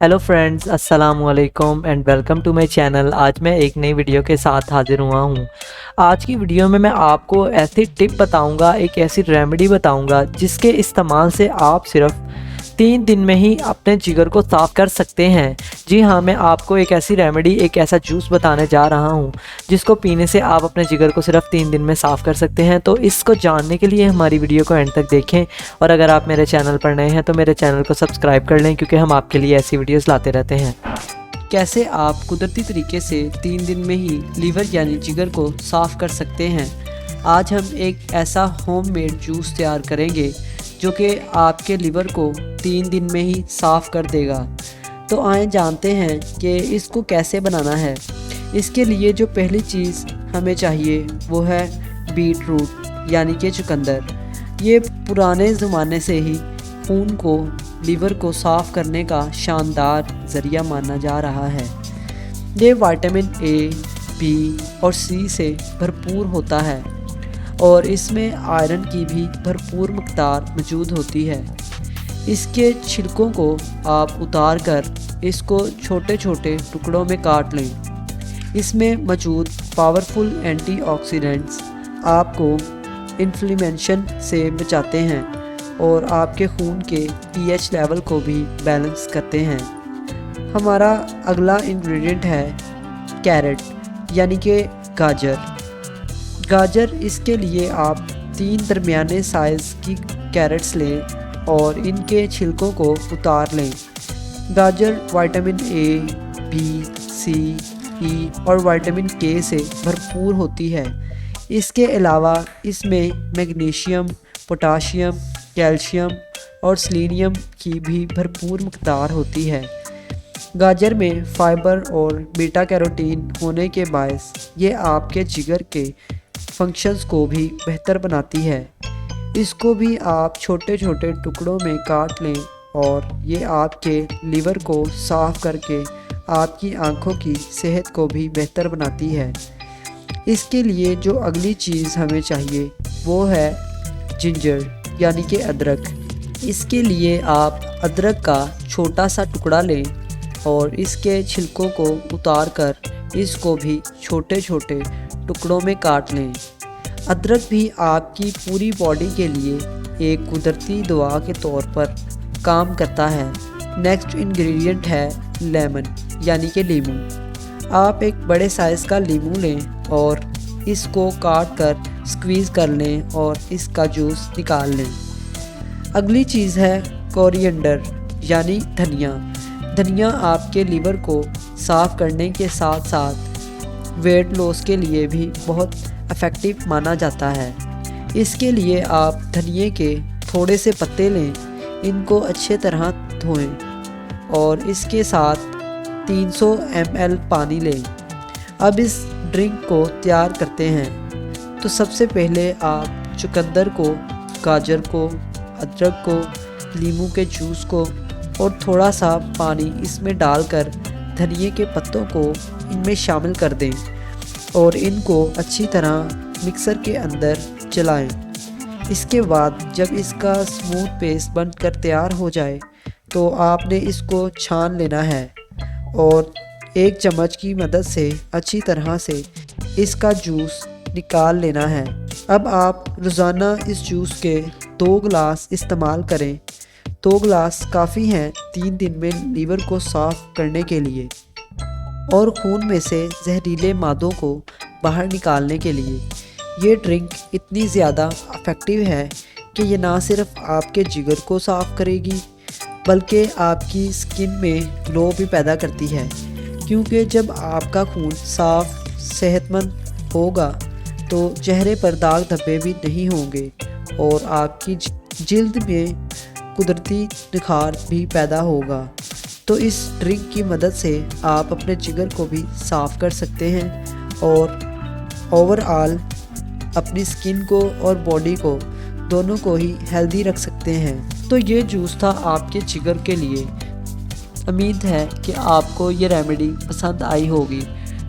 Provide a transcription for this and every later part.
Hello friends, अस्सलाम वालेकुम and welcome to my channel. आज मैं एक नई वीडियो के साथ हाजिर हुआ हूँ। आज की वीडियो में मैं आपको ऐसी टिप बताऊँगा, एक ऐसी रेमेडी बताऊँगा जिसके इस्तेमाल से आप सिर्फ 3 दिन में ही अपने जिगर को साफ़ कर सकते हैं। जी हाँ, मैं आपको एक ऐसी रेमेडी, एक ऐसा जूस बताने जा रहा हूँ जिसको पीने से आप अपने जिगर को सिर्फ 3 दिन में साफ़ कर सकते हैं। तो इसको जानने के लिए हमारी वीडियो को एंड तक देखें, और अगर आप मेरे चैनल पर नए हैं तो मेरे चैनल को सब्सक्राइब कर लें, क्योंकि हम आपके लिए ऐसी वीडियोस लाते रहते हैं। कैसे आप कुदरती तरीके से 3 दिन में ही लीवर यानी जिगर को साफ़ कर सकते हैं। आज हम एक ऐसा होममेड जूस तैयार करेंगे जो कि आपके लिवर को 3 दिन में ही साफ़ कर देगा। तो आइए जानते हैं कि इसको कैसे बनाना है। इसके लिए जो पहली चीज़ हमें चाहिए वो है बीट रूट यानी कि चुकंदर। ये पुराने ज़माने से ही खून को, लिवर को साफ़ करने का शानदार ज़रिया माना जा रहा है। ये विटामिन ए, बी और सी से भरपूर होता है और इसमें आयरन की भी भरपूर मकदार मौजूद होती है। इसके छिलकों को आप उतार कर इसको छोटे छोटे टुकड़ों में काट लें। इसमें मौजूद पावरफुल एंटीऑक्सीडेंट्स आपको इन्फ्लेमेशन से बचाते हैं और आपके खून के पीएच लेवल को भी बैलेंस करते हैं। हमारा अगला इंग्रेडिएंट है कैरेट यानी कि गाजर। गाजर, इसके लिए आप 3 दरमियाने साइज़ की कैरेट्स लें और इनके छिलकों को उतार लें। गाजर विटामिन ए, बी, सी, ई और विटामिन के से भरपूर होती है। इसके अलावा इसमें मैग्नीशियम, पोटाशियम, कैल्शियम और सेलेनियम की भी भरपूर मकदार होती है। गाजर में फाइबर और बीटा कैरोटीन होने के बायस ये आपके जिगर के फंक्शंस को भी बेहतर बनाती है। इसको भी आप छोटे छोटे टुकड़ों में काट लें और ये आपके लिवर को साफ़ करके आपकी आँखों की सेहत को भी बेहतर बनाती है। इसके लिए जो अगली चीज़ हमें चाहिए वो है जिंजर यानी कि अदरक। इसके लिए आप अदरक का छोटा सा टुकड़ा लें और इसके छिलकों को उतार कर इसको भी छोटे छोटे टुकड़ों में काट लें। अदरक भी आपकी पूरी बॉडी के लिए एक कुदरती दवा के तौर पर काम करता है। नेक्स्ट इंग्रेडिएंट है लेमन यानी कि नींबू। आप एक बड़े साइज़ का नींबू लें और इसको काट कर स्क्वीज़ कर लें और इसका जूस निकाल लें। अगली चीज़ है कोरिएंडर यानी धनिया। धनिया आपके लिवर को साफ़ करने के साथ साथ वेट लॉस के लिए भी बहुत इफ़ेक्टिव माना जाता है। इसके लिए आप धनिए के थोड़े से पत्ते लें, इनको अच्छे तरह धोएं और इसके साथ 300 ml पानी लें। अब इस ड्रिंक को तैयार करते हैं। तो सबसे पहले आप चुकंदर को, गाजर को, अदरक को, नींबू के जूस को और थोड़ा सा पानी इसमें डालकर धनिए के पत्तों को इनमें शामिल कर दें और इनको अच्छी तरह मिक्सर के अंदर चलाएं। इसके बाद जब इसका स्मूथ पेस्ट बनकर तैयार हो जाए तो आपने इसको छान लेना है और एक चम्मच की मदद से अच्छी तरह से इसका जूस निकाल लेना है। अब आप रोज़ाना इस जूस के 2 गिलास इस्तेमाल करें। 2 गिलास काफ़ी हैं 3 दिन में लीवर को साफ़ करने के लिए और खून में से जहरीले मादों को बाहर निकालने के लिए। ये ड्रिंक इतनी ज़्यादा इफ़ेक्टिव है कि ये ना सिर्फ आपके जिगर को साफ़ करेगी बल्कि आपकी स्किन में ग्लो भी पैदा करती है, क्योंकि जब आपका खून साफ़ सेहतमंद होगा तो चेहरे पर दाग धब्बे भी नहीं होंगे और आपकी जिल्द में कुदरती निखार भी पैदा होगा। तो इस ड्रिंक की मदद से आप अपने जिगर को भी साफ़ कर सकते हैं और ओवरऑल अपनी स्किन को और बॉडी को दोनों को ही हेल्दी रख सकते हैं। तो ये जूस था आपके जिगर के लिए। उम्मीद है कि आपको ये रेमेडी पसंद आई होगी।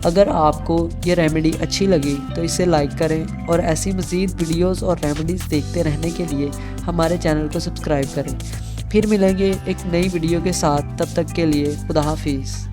अगर आपको ये रेमेडी अच्छी लगी तो इसे लाइक करें और ऐसी मज़ीद वीडियोस और रेमेडीज़ देखते रहने के लिए हमारे चैनल को सब्सक्राइब करें। फिर मिलेंगे एक नई वीडियो के साथ, तब तक के लिए खुदा हाफिज़।